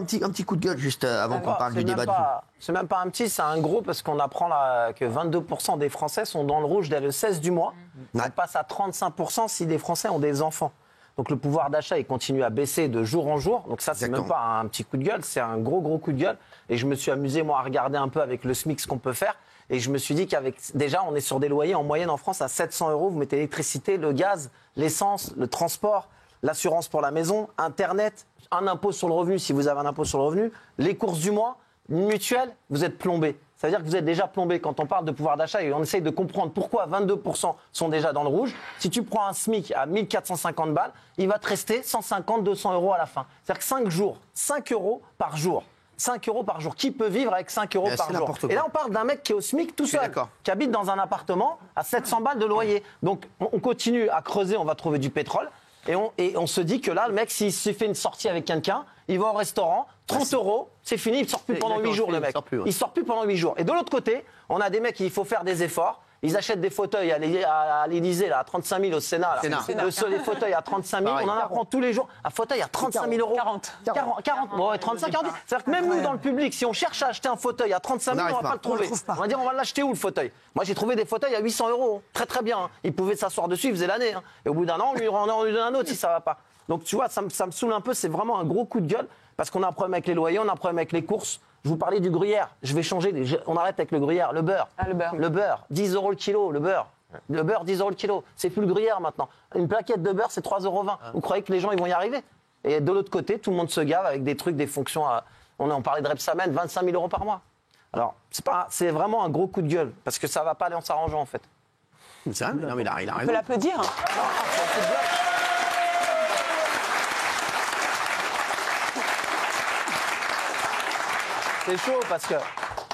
Un petit coup de gueule juste avant qu'on parle du débat de vous. C'est même pas un petit, c'est un gros parce qu'on apprend là, que 22% des Français sont dans le rouge dès le 16 du mois. On passe à 35% si des Français ont des enfants. Donc le pouvoir d'achat, il continue à baisser de jour en jour. Donc ça, c'est même pas un petit coup de gueule, c'est un gros coup de gueule. Et je me suis amusé, moi, à regarder un peu avec le SMIC ce qu'on peut faire. Et je me suis dit qu'avec déjà, on est sur des loyers en moyenne en France à 700 €. Vous mettez l'électricité, le gaz, l'essence, le transport, l'assurance pour la maison, Internet, un impôt sur le revenu si vous avez un impôt sur le revenu, les courses du mois, une mutuelle, vous êtes plombé. Ça veut dire que vous êtes déjà plombé quand on parle de pouvoir d'achat et on essaye de comprendre pourquoi 22% sont déjà dans le rouge. Si tu prends un SMIC à 1450 balles, il va te rester 150, 200 € à la fin. C'est-à-dire que 5 jours, 5 € par jour. 5 € par jour. Qui peut vivre avec 5 € par jour? Et là, on parle d'un mec qui est au SMIC tout seul, qui habite dans un appartement à 700 balles de loyer. Donc, on continue à creuser, on va trouver du pétrole. Et on se dit que là, le mec, s'il fait une sortie avec quelqu'un, il va au restaurant, 30 €, c'est fini, il ne sort plus pendant 8 jours, le mec. Il sort plus pendant 8 jours. Et de l'autre côté, on a des mecs, il faut faire des efforts. Ils achètent des fauteuils à l'Élysée, là, à 35 000 au Sénat. Les fauteuils à 35 000, on en apprend tous les jours. Un fauteuil à 35 000 €. 40. Bon, 35, 40. C'est-à-dire que même nous, dans le public, si on cherche à acheter un fauteuil à 35 000, on ne va pas le trouver. On va dire, on va l'acheter où, le fauteuil? Moi, j'ai trouvé des fauteuils à 800 €. Très, très bien. Ils pouvaient s'asseoir dessus, ils faisaient l'année. Et au bout d'un an, on lui donne un autre si ça ne va pas. Donc, tu vois, ça me saoule un peu. C'est vraiment un gros coup de gueule parce qu'on a un problème avec les loyers, on a un problème avec les courses. Je vous parlais du gruyère. Je vais changer. On arrête avec le gruyère. Le beurre. Le beurre. 10 € le kilo, le beurre. Le beurre, 10 € le kilo. C'est plus le gruyère maintenant. Une plaquette de beurre, c'est 3,20 €. Vous croyez que les gens ils vont y arriver? Et de l'autre côté, tout le monde se gave avec des trucs, des fonctions. On parlait de Repsamen, 25 000 € par mois. Alors, c'est vraiment un gros coup de gueule. Parce que ça ne va pas aller en s'arrangeant, en fait. C'est vrai, non, mais il a raison. On peut l'applaudir. C'est chaud parce que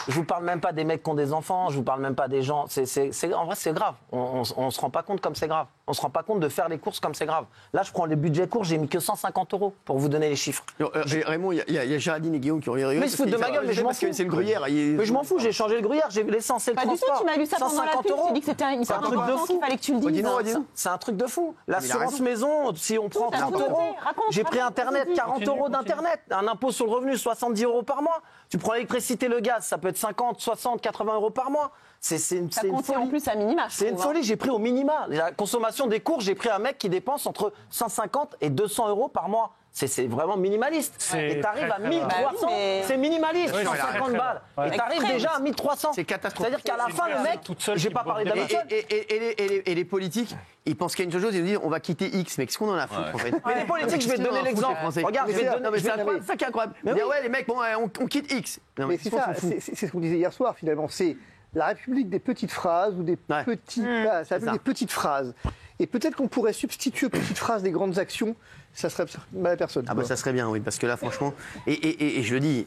je vous parle même pas des mecs qui ont des enfants, je vous parle même pas des gens. En vrai, c'est grave. On se rend pas compte comme c'est grave. On se rend pas compte de faire les courses comme c'est grave. Là, je prends les budgets courts, j'ai mis que 150 € pour vous donner les chiffres. Raymond, il y a Géraldine et Guillaume qui ont rigolé. Mais ils se foutent de ma gueule, mais je m'en fous. C'est le gruyère. Mais je m'en fous, j'ai changé le gruyère, j'ai l'essence et le transport. Pas du tout, tu m'as lu ça pendant la pub, tu dis que c'était un truc de fou. Il fallait que tu le dises. C'est un truc de fou. L'assurance maison, si on prend 30 €, j'ai pris Internet, 40 € d'Internet, un impôt sur le revenu, 70 € par mois. Tu prends l'électricité, le gaz, ça peut être 50, 60, 80 € par mois. C'est une folie. En plus à minima. C'est une folie, j'ai pris au minima. La consommation des courses, j'ai pris un mec qui dépense entre 150 et 200 € par mois. C'est vraiment minimaliste. Et t'arrives à 1300, c'est minimaliste, 150 balles. Et t'arrives déjà à 1300. C'est catastrophique. C'est-à-dire qu'à la fin, le mec, j'ai pas parlé d'habitude. Et les politiques, ils pensent qu'il y a une seule chose, ils nous disent on va quitter X. Mais qu'est-ce qu'on en a foutre en fait? Mais les politiques, je vais te donner l'exemple. Regarde, c'est ça qui est incroyable. Ouais, les mecs, bon, on quitte X. Mais c'est ça, c'est ce qu'on disait hier soir finalement. C'est la République des petites phrases ou des petits. Des petites phrases. Et peut-être qu'on pourrait substituer aux petites phrases des grandes actions. Ça serait mal à personne. Ah bah ça serait bien, oui, parce que là, franchement, et je le dis,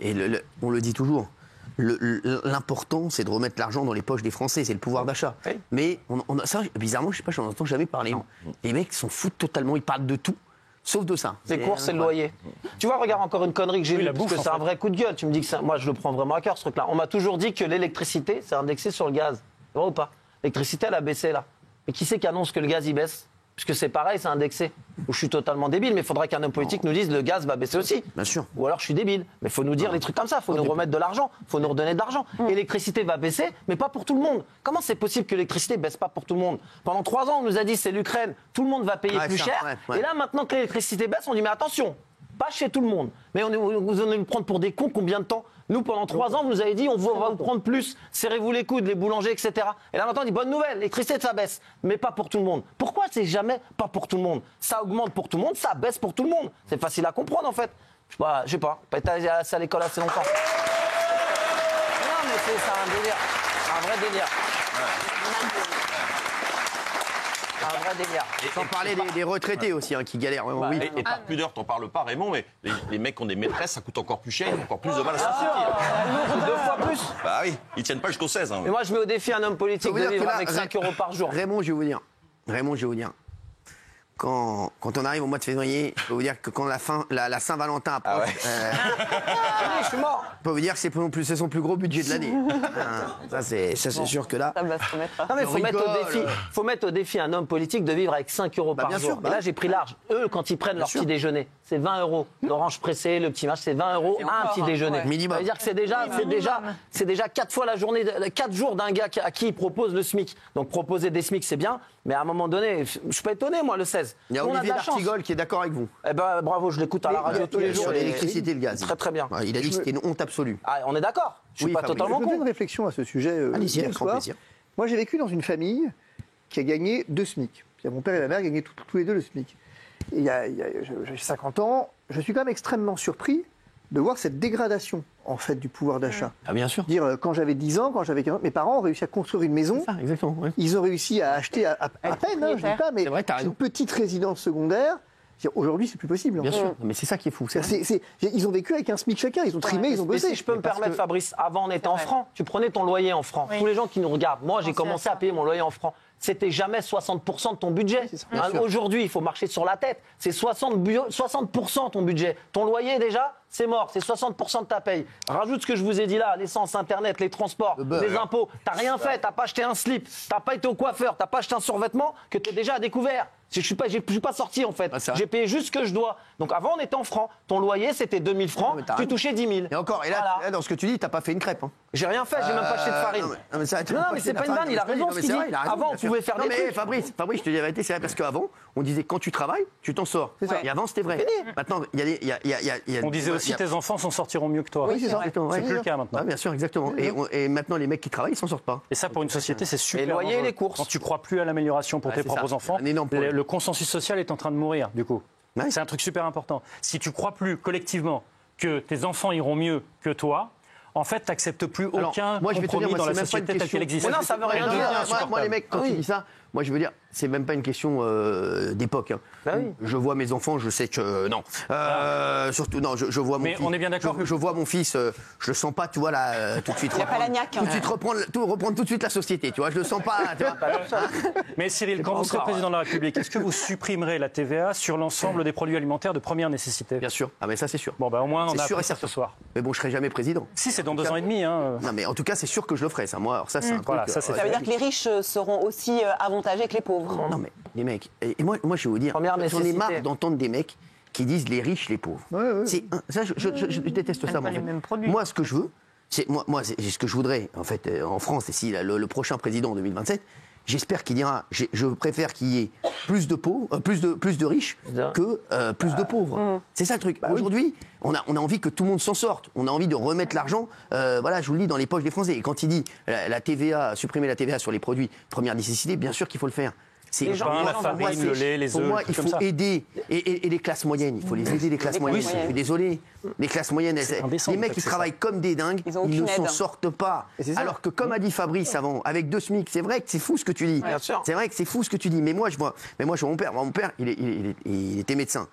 on le dit toujours, l'important, c'est de remettre l'argent dans les poches des Français, c'est le pouvoir d'achat. Oui. Mais ça, bizarrement, je sais pas, j'en entends jamais parler. Les mecs s'en foutent totalement, ils parlent de tout. Sauf de ça. Les courses, c'est le loyer. Tu vois, regarde encore une connerie que j'ai vue, parce que c'est un vrai coup de gueule. Tu me dis que ça, moi, je le prends vraiment à cœur, ce truc-là. On m'a toujours dit que l'électricité, c'est indexé sur le gaz. C'est vrai ou pas? L'électricité, elle a baissé, là. Et qui c'est qui annonce que le gaz, il baisse? Puisque c'est pareil, c'est indexé. Ou je suis totalement débile, mais il faudrait qu'un homme politique nous dise le gaz va baisser aussi. Bien sûr. Ou alors je suis débile. Mais il faut nous dire les trucs comme ça, il faut nous remettre de l'argent, il faut nous redonner de l'argent. L'électricité va baisser, mais pas pour tout le monde. Comment c'est possible que l'électricité baisse pas pour tout le monde? Pendant 3 ans, on nous a dit c'est l'Ukraine, tout le monde va payer plus cher. Et là, maintenant que l'électricité baisse, on dit mais attention, pas chez tout le monde. Mais vous allez nous prendre pour des cons combien de temps? Nous, pendant 3 ans, vous nous avez dit on va vous prendre plus, serrez-vous les coudes, les boulangers, etc. Et là, maintenant, on dit bonne nouvelle, l'électricité, ça baisse, mais pas pour tout le monde. Pourquoi c'est jamais pas pour tout le monde? Ça augmente pour tout le monde, ça baisse pour tout le monde. C'est facile à comprendre, en fait. Je sais pas, été à l'école assez longtemps. Non, mais c'est un délire, un vrai délire. Un vrai délire. Sans parler des retraités aussi, qui galèrent. Oui. Et par pudeur, t'en parles pas, Raymond, mais les mecs qui ont des maîtresses, ça coûte encore plus cher, ils ont encore plus de mal à s'en sortir. 2 fois plus. Bah oui, ils tiennent pas jusqu'au 16. Mais moi, je mets au défi un homme politique de vivre avec 5 € par jour. Raymond, je vais vous dire. quand on arrive au mois de février, je peux vous dire que quand la Saint-Valentin approche, Je suis mort. je peux vous dire que c'est son plus gros budget de l'année. Ça, c'est sûr que là. Ça va se remettre. Non, mais faut mettre au défi un homme politique de vivre avec 5 euros par bien jour. sûr, Et là, j'ai pris large. Eux, quand ils prennent leur petit déjeuner, c'est 20 euros. L'orange pressée, le petit match, c'est 20 euros un petit déjeuner. Minimum. Ça veut dire que c'est déjà 4 fois la journée, 4 jours d'un gars à qui il propose le SMIC. Donc proposer des SMIC, c'est bien, mais à un moment donné, je suis pas étonné, moi, le 16. Il y a On Olivier de la chance. d'Artigol qui est d'accord avec vous. Eh ben, bravo, je l'écoute à la radio tous les jours. Sur l'électricité et le gaz. Très, très bien. Il a dit que c'était une honte absolue. Ah, on est d'accord. Je suis Oui, pas Fabrice. totalement Je me fais con. une réflexion à ce sujet Allez-y, hier avec grand soir. plaisir. Moi, j'ai vécu dans une famille qui a gagné 2 SMIC. Mon père et ma mère gagnaient tous les deux le SMIC. Et j'ai 50 ans, je suis quand même extrêmement surpris de voir cette dégradation, en fait, du pouvoir d'achat. Ah, bien sûr. Quand j'avais 10 ans, quand j'avais 15 ans, mes parents ont réussi à construire une maison. Ah, exactement. Ouais. Ils ont réussi à acheter à peine, je dis pas, mais C'est vrai, t'as raison. une petite résidence secondaire. Aujourd'hui, c'est plus possible. Bien sûr. Non, mais c'est ça qui est fou. C'est vrai. Ils ont vécu avec un SMIC chacun, ils ont trimé, ils ont Mais bossé. si je peux me permettre, Fabrice, avant on était en francs. Tu prenais ton loyer en francs. Tous les gens qui nous regardent, moi j'ai commencé à payer mon loyer en francs. C'était jamais 60% de ton budget. Aujourd'hui, il faut marcher sur la tête. C'est 60% ton budget. Ton loyer déjà, c'est mort. C'est 60% de ta paye. Rajoute ce que je vous ai dit là, l'essence, Internet, les transports, les impôts. T'as rien fait, t'as pas acheté un slip, t'as pas été au coiffeur, t'as pas acheté un survêtement que t'es déjà à découvert. Je suis pas sorti en fait. J'ai payé juste ce que je dois. Donc avant on était en francs. Ton loyer c'était 2000 francs, tu touchais 10 000. Et encore, et là, Voilà. dans ce que tu dis, t'as pas fait une crêpe. Hein. J'ai rien fait, j'ai même pas acheté de farine. Non, mais c'est pas une vanne, il a raison ce qu'il dit. Avant, on pouvait faire des mais trucs. Fabrice, je te dis la vérité, c'est vrai, parce qu'avant, on disait quand tu travailles, tu t'en sors. Et avant, c'était vrai. Maintenant, il y a On disait aussi tes enfants s'en sortiront mieux que toi. Oui, c'est ça. C'est plus le cas maintenant. Ouais, bien sûr, exactement. Et maintenant, les mecs qui travaillent, ils s'en sortent pas. Et ça, pour une société, c'est super. Et le loyer et dangereux. les courses. Quand tu crois plus à l'amélioration pour tes c'est propres ça. enfants, Un énorme problème. le consensus social est en train de mourir, du coup. Ouais. C'est un truc super important. Si tu crois plus collectivement que tes enfants iront mieux que toi, en fait, tu n'acceptes plus aucun moi, je vais te dire, compromis moi, dans la c'est même pas une société telle question. qu'elle existe. Mais non, ça veut rien Non, dire. moi, les mecs, quand tu dis ça, moi, je veux dire, c'est même pas une question d'époque. Hein. Bah oui. Je vois mes enfants, je sais que non. Surtout, non, je vois mon Mais fils. on est bien d'accord que- Je vois mon fils, je le sens pas, tu vois, là, tout de suite. Il y a pas la niaque, Tout de hein. suite reprendre tout de suite la société, tu vois, je le sens pas. Tu vois. Mais Cyril, quand pas vous serez encore, président de la République, est-ce que vous supprimerez la TVA sur l'ensemble des produits alimentaires de première nécessité? Bien sûr. Ah, mais ça, c'est sûr. Bon, bah au moins, on C'est a sûr et appris ça certain. ce soir. Mais bon, je serai jamais président. Si, c'est dans 2 ans et demi. Hein. Non, mais en tout cas, c'est sûr que je le ferai, ça. Moi, alors ça, c'est un truc. Voilà, ça, c'est Ça veut dire que les riches seront aussi avantagés que les pauvres. Non, mais les mecs, et moi, je vais vous dire, Première j'en ai nécessité. marre d'entendre des mecs qui disent les riches, les pauvres. Ça, je déteste ça, moi. pas les en fait. mêmes produits. Moi, ce que je veux, c'est ce que je voudrais, en fait, en France, et si le prochain président en 2027, j'espère qu'il dira, je préfère qu'il y ait plus de pauvres, plus de riches que plus de pauvres. C'est ça le truc. Aujourd'hui, on a envie que tout le monde s'en sorte. On a envie de remettre l'argent, voilà, je vous le dis, dans les poches des Français. Et quand il dit la TVA, supprimer la TVA sur les produits de première nécessité, bien sûr qu'il faut le faire. Le pain, la farine, le lait, les Pour œufs, moi, des il trucs faut comme ça. aider et les classes moyennes. Il faut les aider, les classes moyennes. Je suis désolé. Les classes moyennes, indécent les de mecs qui taxer ça. travaillent comme des dingues, Ils ont ils ne aucune s'en aide. sortent pas. c'est ça. Alors que, comme a dit Fabrice avant, avec 2 SMIC, c'est vrai que c'est fou ce que tu dis. Bien sûr. C'est vrai que c'est fou ce que tu dis. Mais moi, je vois mon père. Mon père, il était médecin.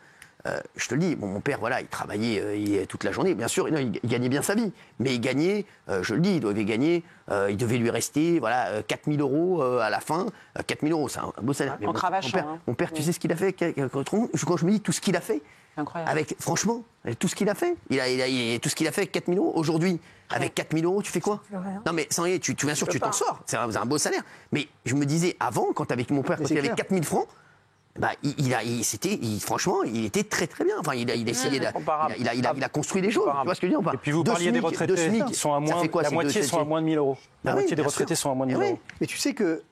Je te le dis, mon père, voilà, il travaillait toute la journée. Bien sûr, non, il gagnait bien sa vie. Mais il gagnait, je le dis, il devait gagner, il devait lui rester, voilà, 4 000 euros à la fin. 4 000 euros, c'est un beau salaire. Mais En cravache, hein. mon père, tu sais ce qu'il a fait quand je me dis tout ce qu'il a fait, C'est incroyable. franchement, tout ce qu'il a fait, tout ce qu'il a fait avec 4 000 euros. Aujourd'hui, avec 4 000 euros, tu fais quoi? Non, mais sans rien, bien sûr, tu t'en sors. C'est un beau salaire. Mais je me disais, avant, quand avec mon père, quand il avait 4 000 francs, bah, franchement, il était très très bien. Enfin, il a essayé, il a construit des choses. Tu vois ce que je veux dire ou pas? Et puis vous Deux parliez des SMIC, retraités deux SMIC, qui sont à ça moins, fait quoi, la c'est moitié sont à moins de 1 000 euros. La Ah oui, moitié des bien retraités sûr. sont à moins de 1 000 Eh oui. euros. Mais tu sais que,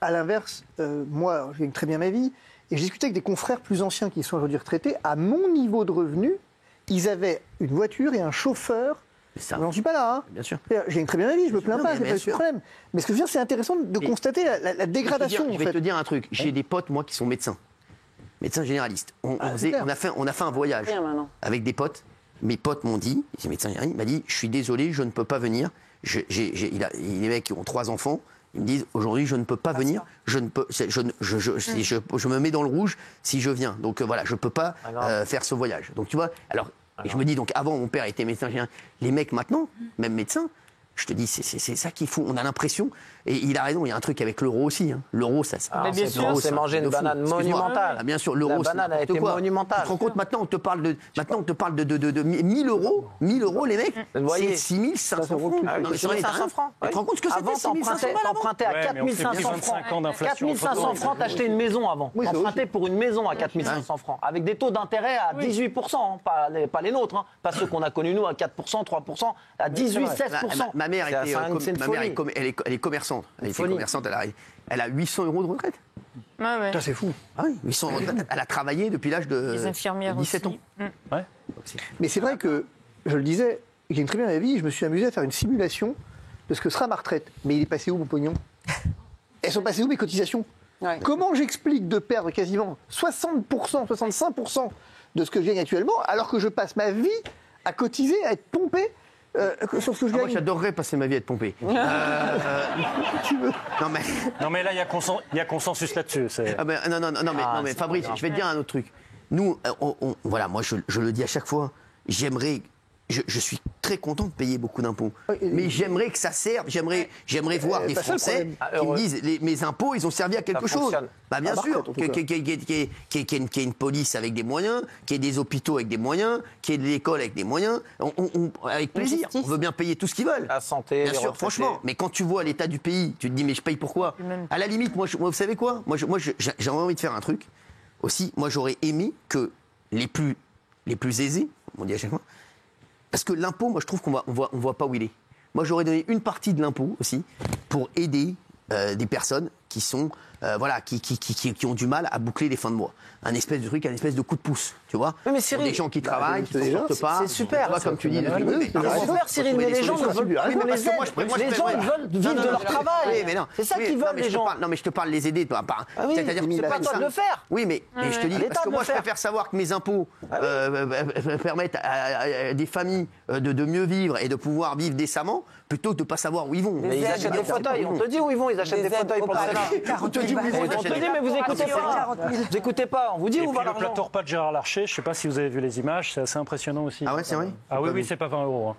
à l'inverse, moi, je gagne très bien ma vie, et j'ai discuté avec des confrères plus anciens qui sont aujourd'hui retraités. À mon niveau de revenu, ils avaient une voiture et un chauffeur. Ça. Je n'en suis pas là. Hein. Bien sûr. Je gagne très bien ma vie, je me plains Non, pas, mais c'est bien pas sûr. le problème. Mais ce que je veux dire, c'est intéressant de constater la dégradation. Je vais en te fait. dire un truc. J'ai des potes, moi, qui sont médecins généralistes. On clair. a fait un voyage Rien maintenant. avec des potes. Mes potes m'ont dit, ces médecins généralistes, m'a dit, je suis désolé, je ne peux pas venir. Les mecs qui ont 3 enfants, ils me disent, aujourd'hui, je ne peux pas venir. Je me mets dans le rouge si je viens. Donc voilà, je ne peux pas faire ce voyage. Donc tu vois, alors, et je me dis, donc avant, mon père était médecin général. Les mecs maintenant, même médecins, je te dis, c'est ça qu'il faut. On a l'impression. Et il a raison, il y a un truc avec l'euro aussi. Hein. L'euro, ça Mais bien sûr, c'est manger une banane monumentale. Ah, bien sûr, l'euro, la banane a été monumentale. Tu te rends compte, maintenant, on te parle de 1000 euros. 1000 euros, les mecs, c'est 6500 francs. Non, mais c'est 500 francs. Tu te rends compte ce que c'était, 6500 francs? T'empruntais à 4500 francs. 4500 francs, t'achetais une maison avant. T'empruntais pour une maison à 4500 francs. Avec des taux d'intérêt à 18%, pas les nôtres, pas ceux qu'on a connus nous à 4%, 3%, à 18, 16%. Ma mère est commerçante. Elle était commerçante, elle a 800 euros de retraite. Ouais. C'est fou. Ah oui, 800 euros de retraite. Elle a travaillé depuis l'âge de 17 ans. Ouais. Mais c'est vrai que, je le disais, j'ai une très bien avis, je me suis amusé à faire une simulation de ce que sera ma retraite. Mais il est passé où mon pognon? Elles sont passées où mes cotisations? Comment j'explique de perdre quasiment 60%, 65% de ce que je gagne actuellement, alors que je passe ma vie à cotiser, à être pompé sur ce que je gagne? Moi, j'adorerais passer ma vie à être pompé. Tu veux. Non, mais là, il y a consensus là-dessus. Non, mais Fabrice, je vais te dire un autre truc. Nous, voilà, moi, je le dis à chaque fois, j'aimerais... Je suis très content de payer beaucoup d'impôts. Mais j'aimerais que ça serve. J'aimerais voir des Français qui me disent mes impôts, ils ont servi à quelque chose. Bah, bien sûr. Qu'il y ait une police avec des moyens, qu'il y ait des hôpitaux avec des moyens, qu'il y ait de l'école avec des moyens. Avec plaisir. On veut bien payer tout ce qu'ils veulent. La santé, bien sûr, franchement. Mais quand tu vois l'état du pays, tu te dis mais je paye pourquoi? À la limite, moi, vous savez quoi? Moi, j'ai envie de faire un truc. Aussi, moi, j'aurais aimé que les plus aisés, on dit à chaque fois. Parce que l'impôt, moi, je trouve qu'on voit pas où il est. Moi, j'aurais donné une partie de l'impôt aussi pour aider des personnes qui sont, qui ont du mal à boucler les fins de mois. Un espèce de truc, un espèce de coup de pouce, tu vois. Mais Cyril, des gens qui travaillent, qui ne sortent pas. C'est super. Comme tu dis. C'est super, Cyril, mais les gens veulent vivre de leur travail. C'est ça qu'ils veulent, les gens. Non, mais je te parle les aider. C'est-à-dire que c'est pas toi de le faire. Oui, mais je te dis, parce que moi, je préfère savoir que mes impôts permettent à des familles de mieux vivre et de pouvoir vivre décemment, plutôt que de ne pas savoir où ils vont. Mais ils achètent des fauteuils. On te dit où ils vont. Ils achètent des fauteuils pour le Sénat. On te dit, mais vous écoutez pas. Vous écoutez pas. On vous dit où va l'argent. Le plateau repas de Gérard Larcher, je ne sais pas si vous avez vu les images, c'est assez impressionnant aussi. Ah ouais, c'est vrai? Ah oui, c'est pas 20 euros.